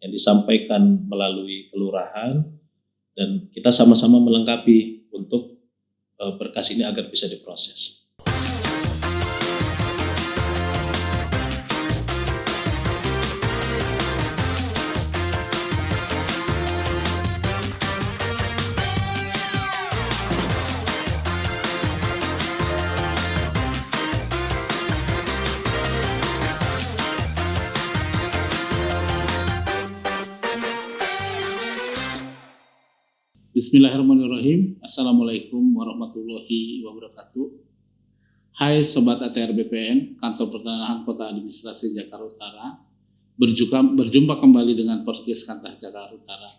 yang disampaikan melalui kelurahan, dan kita sama-sama melengkapi untuk berkas ini agar bisa diproses. Bismillahirrahmanirrahim. Assalamualaikum warahmatullahi wabarakatuh. Hai Sobat ATR BPN, Kantor Pertanahan Kota Administrasi Jakarta Utara. Berjumpa kembali dengan podcast Kantor Jakarta Utara.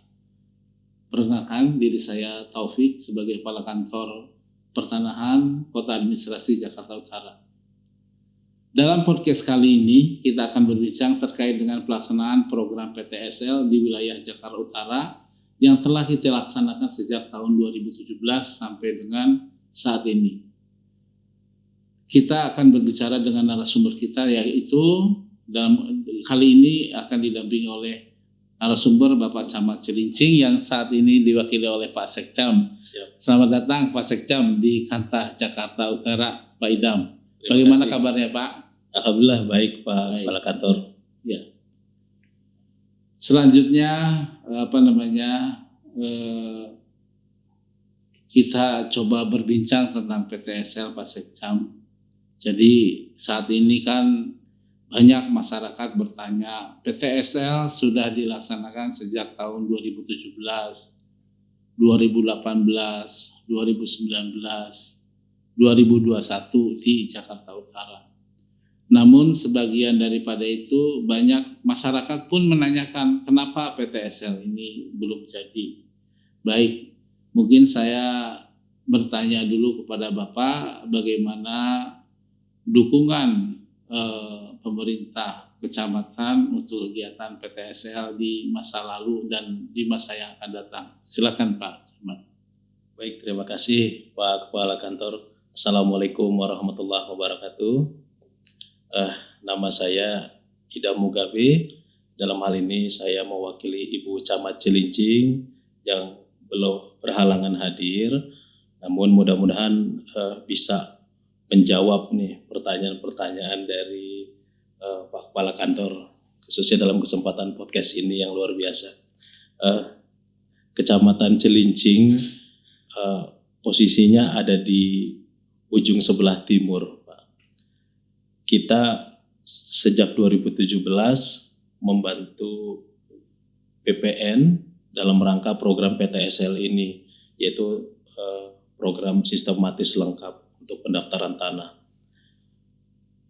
Perkenalkan diri saya Taufik sebagai Kepala Kantor Pertanahan Kota Administrasi Jakarta Utara. Dalam podcast kali ini kita akan berbincang terkait dengan pelaksanaan program PTSL di wilayah Jakarta Utara yang telah kita laksanakan sejak tahun 2017 sampai dengan saat ini. Kita akan berbicara dengan narasumber kita, yaitu dalam kali ini akan didampingi oleh narasumber Bapak Camat Cilincing yang saat ini diwakili oleh Pak Sekcam. Siap. Selamat datang Pak Sekcam di Kantah Jakarta Utara, Pak Idam. Bagaimana kabarnya Pak? Alhamdulillah baik Pak Kepala Kantor. Ya. Selanjutnya kita coba berbincang tentang PTSL Pak Sekcam. Jadi saat ini kan banyak masyarakat bertanya, PTSL sudah dilaksanakan sejak tahun 2017, 2018, 2019, 2021 di Jakarta Utara. Namun sebagian daripada itu banyak masyarakat pun menanyakan kenapa PTSL ini belum jadi. Baik, mungkin saya bertanya dulu kepada Bapak bagaimana dukungan pemerintah kecamatan untuk kegiatan PTSL di masa lalu dan di masa yang akan datang. Silakan Pak. Baik, terima kasih Pak Kepala Kantor. Assalamualaikum warahmatullahi wabarakatuh. Nama saya Idam Mugabe. Dalam hal ini saya mewakili Ibu Camat Cilincing yang belum berhalangan hadir. Namun mudah-mudahan bisa menjawab nih pertanyaan-pertanyaan dari Pak Kepala Kantor, khususnya dalam kesempatan podcast ini yang luar biasa. Kecamatan Cilincing posisinya ada di ujung sebelah timur. Kita sejak 2017 membantu BPN dalam rangka program PTSL ini, yaitu program sistematis lengkap untuk pendaftaran tanah.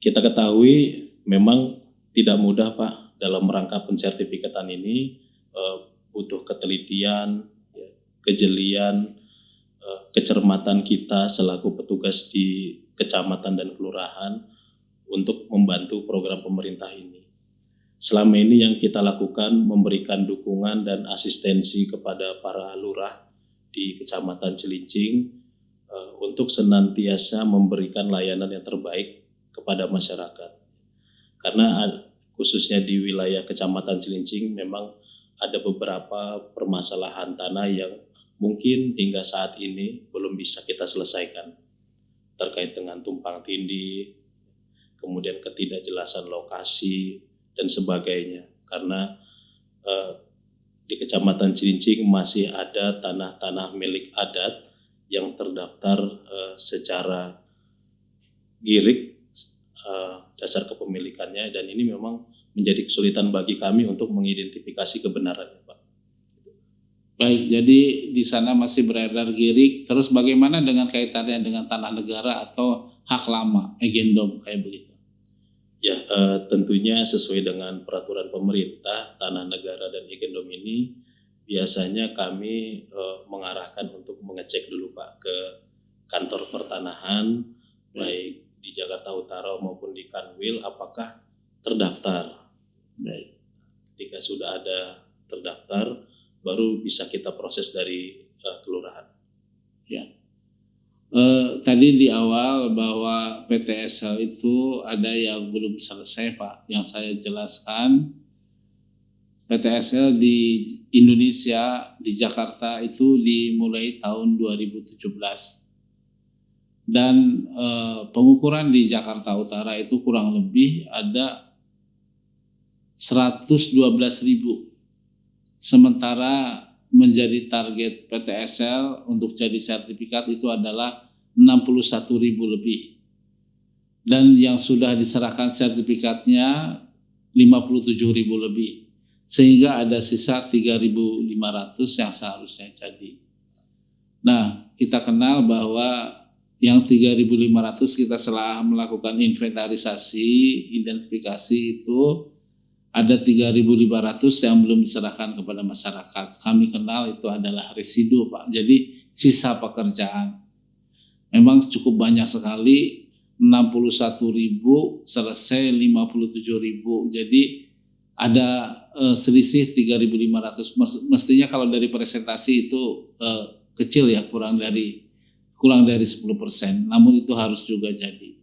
Kita ketahui memang tidak mudah Pak dalam rangka pensertifikatan ini, butuh ketelitian, kejelian, kecermatan kita selaku petugas di kecamatan dan kelurahan untuk membantu program pemerintah ini. Selama ini yang kita lakukan memberikan dukungan dan asistensi kepada para lurah di Kecamatan Cilincing untuk senantiasa memberikan layanan yang terbaik kepada masyarakat. Karena khususnya di wilayah Kecamatan Cilincing memang ada beberapa permasalahan tanah yang mungkin hingga saat ini belum bisa kita selesaikan, terkait dengan tumpang tindih, kemudian ketidakjelasan lokasi dan sebagainya. Karena di Kecamatan Cilincing masih ada tanah-tanah milik adat yang terdaftar secara girik dasar kepemilikannya, dan ini memang menjadi kesulitan bagi kami untuk mengidentifikasi kebenarannya, Pak. Baik, jadi di sana masih beredar girik. Terus bagaimana dengan kaitannya dengan tanah negara atau hak lama, agendom kayak begitu? Ya, tentunya sesuai dengan peraturan pemerintah, tanah negara dan agendom ini biasanya kami mengarahkan untuk mengecek dulu Pak ke kantor pertanahan, baik di Jakarta Utara maupun di Kanwil, apakah terdaftar. Baik. Ketika sudah ada terdaftar, baru bisa kita proses dari kelurahan. Ya. Tadi di awal bahwa PTSL itu ada yang belum selesai Pak. Yang saya jelaskan, PTSL di Indonesia, di Jakarta itu dimulai tahun 2017. Dan pengukuran di Jakarta Utara itu kurang lebih ada 112.000. Sementara menjadi target PTSL untuk jadi sertifikat itu adalah 61.000 lebih. Dan yang sudah diserahkan sertifikatnya 57.000 lebih. Sehingga ada sisa 3.500 yang seharusnya jadi. Nah, kita kenal bahwa yang 3.500 kita setelah melakukan inventarisasi, identifikasi itu ada 3.500 yang belum diserahkan kepada masyarakat. Kami kenal itu adalah residu, Pak. Jadi sisa pekerjaan. Memang cukup banyak sekali, 61.000 selesai 57.000. Jadi ada selisih 3.500. Mestinya kalau dari presentasi itu kecil ya, kurang dari 10%. Namun itu harus juga jadi.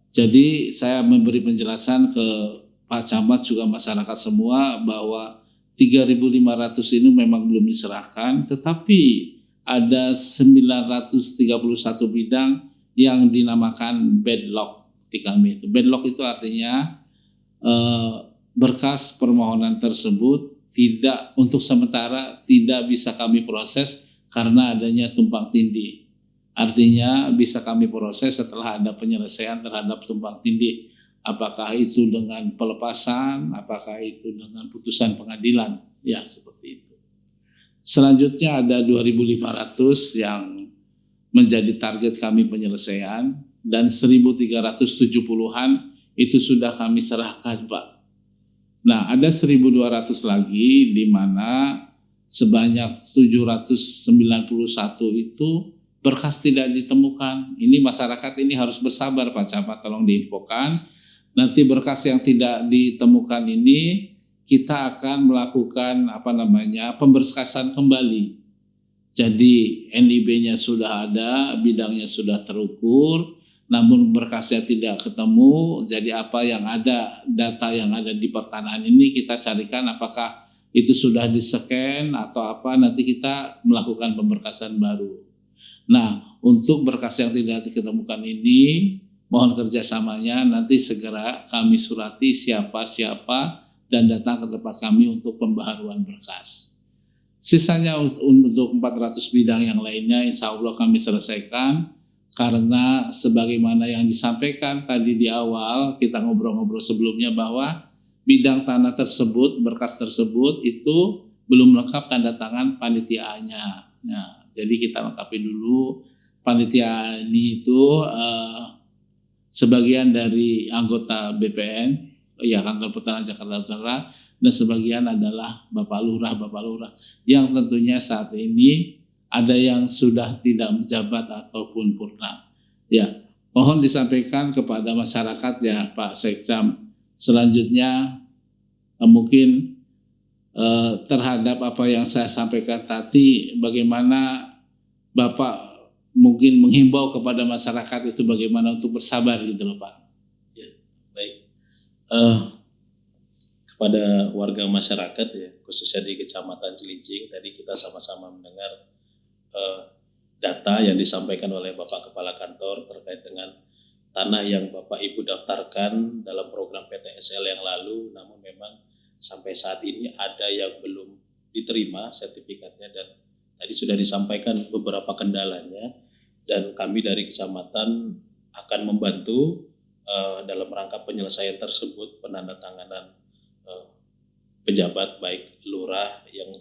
Jadi saya memberi penjelasan ke Pak Camat juga masyarakat semua bahwa 3.500 ini memang belum diserahkan, tetapi ada 931 bidang yang dinamakan backlog di kami itu. Backlog itu artinya berkas permohonan tersebut untuk sementara tidak bisa kami proses karena adanya tumpang tindih. Artinya bisa kami proses setelah ada penyelesaian terhadap tumpang tindih. Apakah itu dengan pelepasan, apakah itu dengan putusan pengadilan, ya seperti itu. Selanjutnya ada 2.500 yang menjadi target kami penyelesaian dan 1.370-an itu sudah kami serahkan, Pak. Nah, ada 1.200 lagi di mana sebanyak 791 itu berkas tidak ditemukan. Ini masyarakat ini harus bersabar, Pak Camat, tolong diinfokan. Nanti berkas yang tidak ditemukan ini kita akan melakukan pemberkasan kembali. Jadi NIB-nya sudah ada, bidangnya sudah terukur, namun berkasnya tidak ketemu. Jadi apa yang ada, data yang ada di pertanahan ini kita carikan apakah itu sudah di-scan atau apa, nanti kita melakukan pemberkasan baru. Nah, untuk berkas yang tidak diketemukan ini, mohon kerjasamanya, nanti segera kami surati siapa-siapa dan datang ke tempat kami untuk pembaharuan berkas. Sisanya untuk 400 bidang yang lainnya insya Allah kami selesaikan, karena sebagaimana yang disampaikan tadi di awal, kita ngobrol-ngobrol sebelumnya bahwa bidang tanah tersebut, berkas tersebut itu belum lengkap tanda tangan panitiaannya. Nah, jadi kita lengkapi dulu. Panitia ini itu sebagian dari anggota BPN, ya Kantor Pertanahan Jakarta Utara, dan sebagian adalah Bapak Lurah, yang tentunya saat ini ada yang sudah tidak menjabat ataupun purna. Ya, mohon disampaikan kepada masyarakat ya Pak Sekcam. Selanjutnya mungkin terhadap apa yang saya sampaikan tadi, bagaimana Bapak mungkin menghimbau kepada masyarakat itu bagaimana untuk bersabar gitu loh Pak. Ya, baik. Kepada warga masyarakat ya, khususnya di Kecamatan Cilincing, tadi kita sama-sama mendengar data yang disampaikan oleh Bapak Kepala Kantor terkait dengan tanah yang Bapak Ibu daftarkan dalam program PTSL yang lalu, namun memang sampai saat ini ada yang belum diterima sertifikatnya, dan tadi sudah disampaikan beberapa kendalanya, dan kami dari kecamatan akan membantu dalam rangka penyelesaian tersebut, penandatanganan pejabat baik lurah yang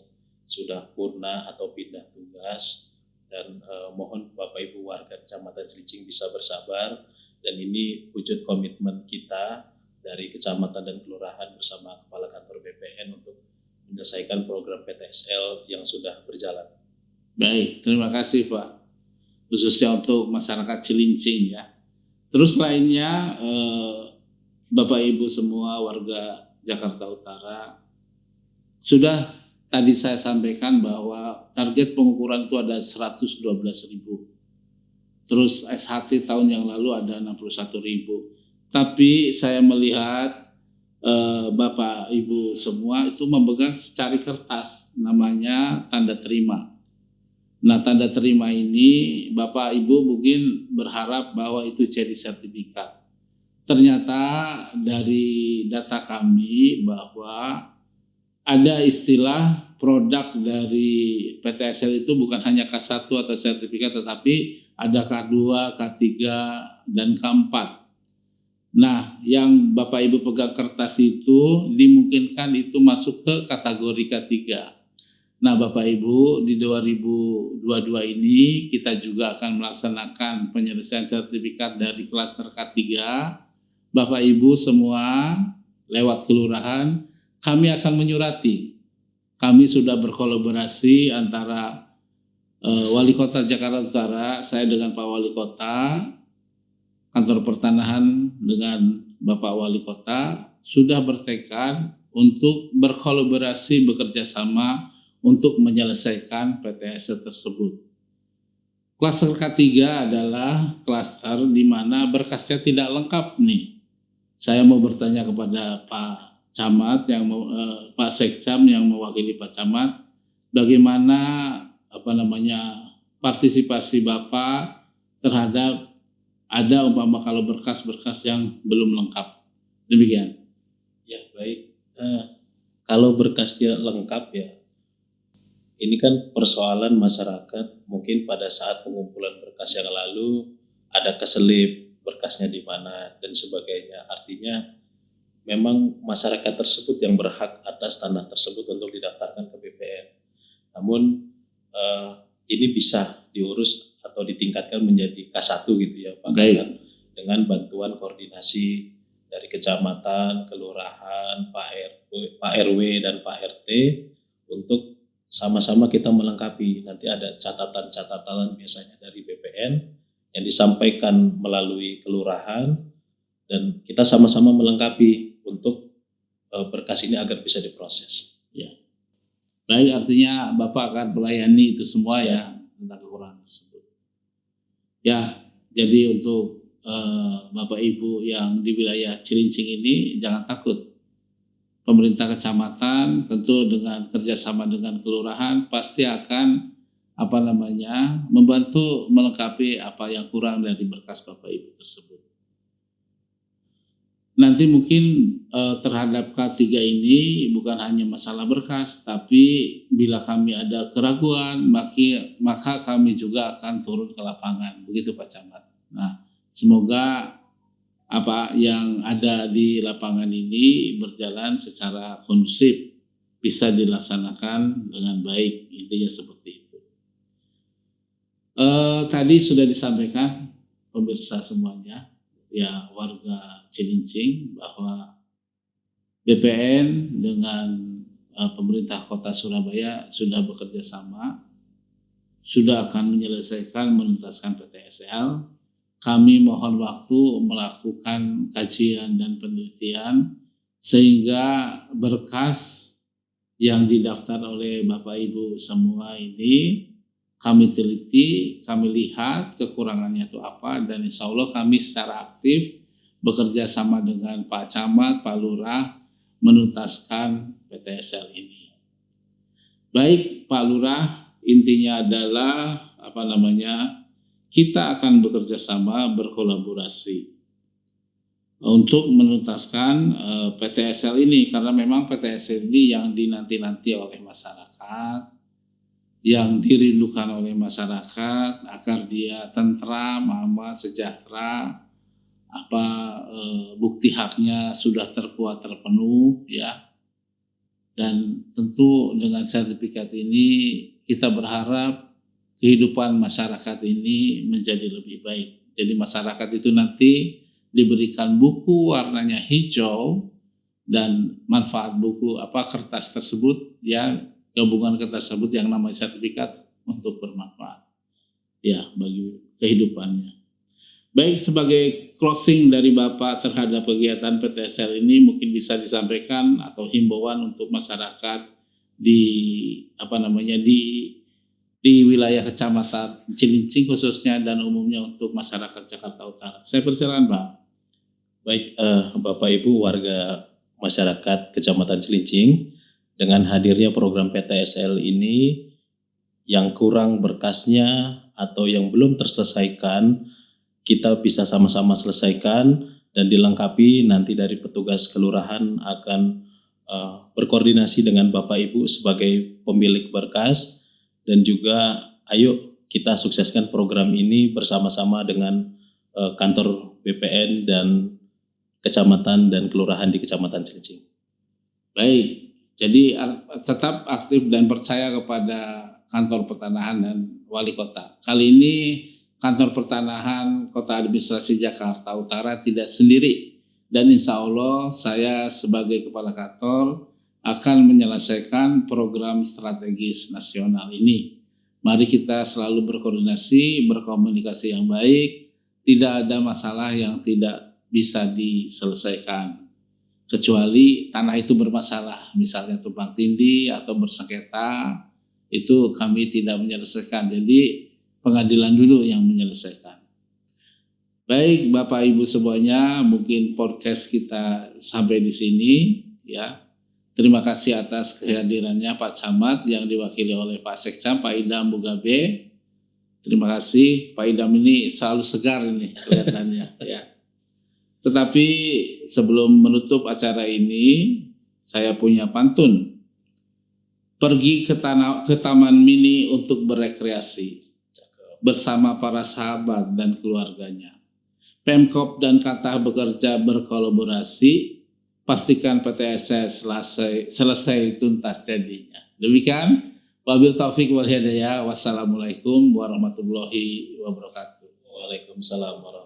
sudah purna atau pindah tugas, dan mohon Bapak Ibu warga Kecamatan Cilincing bisa bersabar, dan ini wujud komitmen kita dari kecamatan dan kelurahan bersama Kepala Kantor BPN untuk menyelesaikan program PTSL yang sudah berjalan. Baik, terima kasih Pak. Khususnya untuk masyarakat Cilincing ya. Terus lainnya Bapak Ibu semua warga Jakarta Utara, sudah tadi saya sampaikan bahwa target pengukuran itu ada 112.000. Terus SHT tahun yang lalu ada 61.000. Tapi saya melihat Bapak Ibu semua itu memegang secari kertas namanya tanda terima. Nah, tanda terima ini Bapak Ibu mungkin berharap bahwa itu jadi sertifikat. Ternyata dari data kami bahwa ada istilah produk dari PTSL itu bukan hanya K1 atau sertifikat, tetapi ada K2, K3, dan K4. Nah, yang Bapak Ibu pegang kertas itu dimungkinkan itu masuk ke kategori K3. Nah, Bapak Ibu, di 2022 ini kita juga akan melaksanakan penyelesaian sertifikat dari klaster K3. Bapak Ibu semua lewat kelurahan, kami akan menyurati. Kami sudah berkolaborasi antara Wali Kota Jakarta Utara, saya dengan Pak Wali Kota, Kantor Pertanahan dengan Bapak Wali Kota, sudah bertekad untuk berkolaborasi bekerja sama untuk menyelesaikan PTS tersebut. Klaster K3 adalah klaster di mana berkasnya tidak lengkap nih. Saya mau bertanya kepada Pak Camat Pak Sekcam yang mewakili Pak Camat, bagaimana partisipasi Bapak terhadap ada umpama kalau berkas-berkas yang belum lengkap. Demikian. Ya, baik. Kalau berkasnya lengkap ya, ini kan persoalan masyarakat mungkin pada saat pengumpulan berkas yang lalu ada keselip berkasnya di mana dan sebagainya. Artinya memang masyarakat tersebut yang berhak atas tanah tersebut untuk didaftarkan ke BPN. Namun ini bisa diurus atau ditingkatkan menjadi K1 gitu ya Pak. Dengan bantuan koordinasi dari kecamatan, kelurahan, Pak RW dan Pak RT untuk sama-sama kita melengkapi. Nanti ada catatan-catatan biasanya dari BPN yang disampaikan melalui kelurahan dan kita sama-sama melengkapi untuk berkas ini agar bisa diproses. Ya. Baik, artinya Bapak akan melayani itu semua ya tentang kekurangan tersebut. Ya, jadi untuk Bapak Ibu yang di wilayah Cilincing ini jangan takut. Pemerintah kecamatan tentu dengan kerjasama dengan kelurahan pasti akan membantu melengkapi apa yang kurang dari berkas Bapak Ibu tersebut. Nanti mungkin terhadap K3 ini bukan hanya masalah berkas, tapi bila kami ada keraguan maka kami juga akan turun ke lapangan, begitu Pak Camat. Nah, semoga apa yang ada di lapangan ini berjalan secara kondusif, bisa dilaksanakan dengan baik, intinya seperti itu. Tadi sudah disampaikan pemirsa semuanya, ya warga Cilincing, bahwa BPN dengan pemerintah Kota Surabaya sudah bekerja sama, sudah akan menyelesaikan menuntaskan PTSL. Kami mohon waktu melakukan kajian dan penelitian sehingga berkas yang didaftar oleh Bapak Ibu semua ini kami teliti, kami lihat kekurangannya itu apa, dan insya Allah kami secara aktif bekerja sama dengan Pak Camat, Pak Lurah menuntaskan PTSL ini. Baik Pak Lurah, intinya adalah kita akan bekerja sama, berkolaborasi untuk menuntaskan PTSL ini, karena memang PTSL ini yang dinanti-nanti oleh masyarakat, yang dirindukan oleh masyarakat agar dia tentram, aman, sejahtera, bukti haknya sudah terpenuh ya. Dan tentu dengan sertifikat ini kita berharap kehidupan masyarakat ini menjadi lebih baik. Jadi masyarakat itu nanti diberikan buku warnanya hijau dan manfaat buku kertas tersebut ya, gabungan kertas tersebut yang namanya sertifikat untuk bermanfaat ya bagi kehidupannya. Baik, sebagai closing dari Bapak terhadap kegiatan PTSL ini mungkin bisa disampaikan atau himbauan untuk masyarakat di wilayah Kecamatan Cilincing khususnya dan umumnya untuk masyarakat Jakarta Utara. Saya persilakan Pak. Baik, Bapak Ibu warga masyarakat Kecamatan Cilincing dengan hadirnya program PTSL ini. Yang kurang berkasnya atau yang belum terselesaikan, kita bisa sama-sama selesaikan dan dilengkapi. Nanti dari petugas kelurahan akan berkoordinasi dengan Bapak Ibu sebagai pemilik berkas, dan juga ayo kita sukseskan program ini bersama-sama dengan kantor BPN dan kecamatan dan kelurahan di Kecamatan Cilincing. Baik, jadi tetap aktif dan percaya kepada kantor pertanahan dan wali kota. Kali ini kantor pertanahan Kota Administrasi Jakarta Utara tidak sendiri, dan insya Allah saya sebagai kepala kantor akan menyelesaikan program strategis nasional ini. Mari kita selalu berkoordinasi, berkomunikasi yang baik, tidak ada masalah yang tidak bisa diselesaikan. Kecuali tanah itu bermasalah, misalnya tumpang tindih atau bersengketa, itu kami tidak menyelesaikan. Jadi pengadilan dulu yang menyelesaikan. Baik Bapak Ibu semuanya, mungkin podcast kita sampai di sini ya. Terima kasih atas kehadirannya Pak Camat yang diwakili oleh Pak Sekcam, Pak Idam Mugabe. Terima kasih, Pak Idam ini selalu segar ini kelihatannya ya. Tetapi sebelum menutup acara ini, saya punya pantun. Pergi ke Taman Mini untuk berekreasi bersama para sahabat dan keluarganya. Pemkop dan Kata bekerja berkolaborasi, pastikan PTSL selesai tuntas jadinya. Demikian, wabil taufik wal hidayah. Wassalamualaikum warahmatullahi wabarakatuh. Waalaikumsalam warahmatullahi wabarakatuh.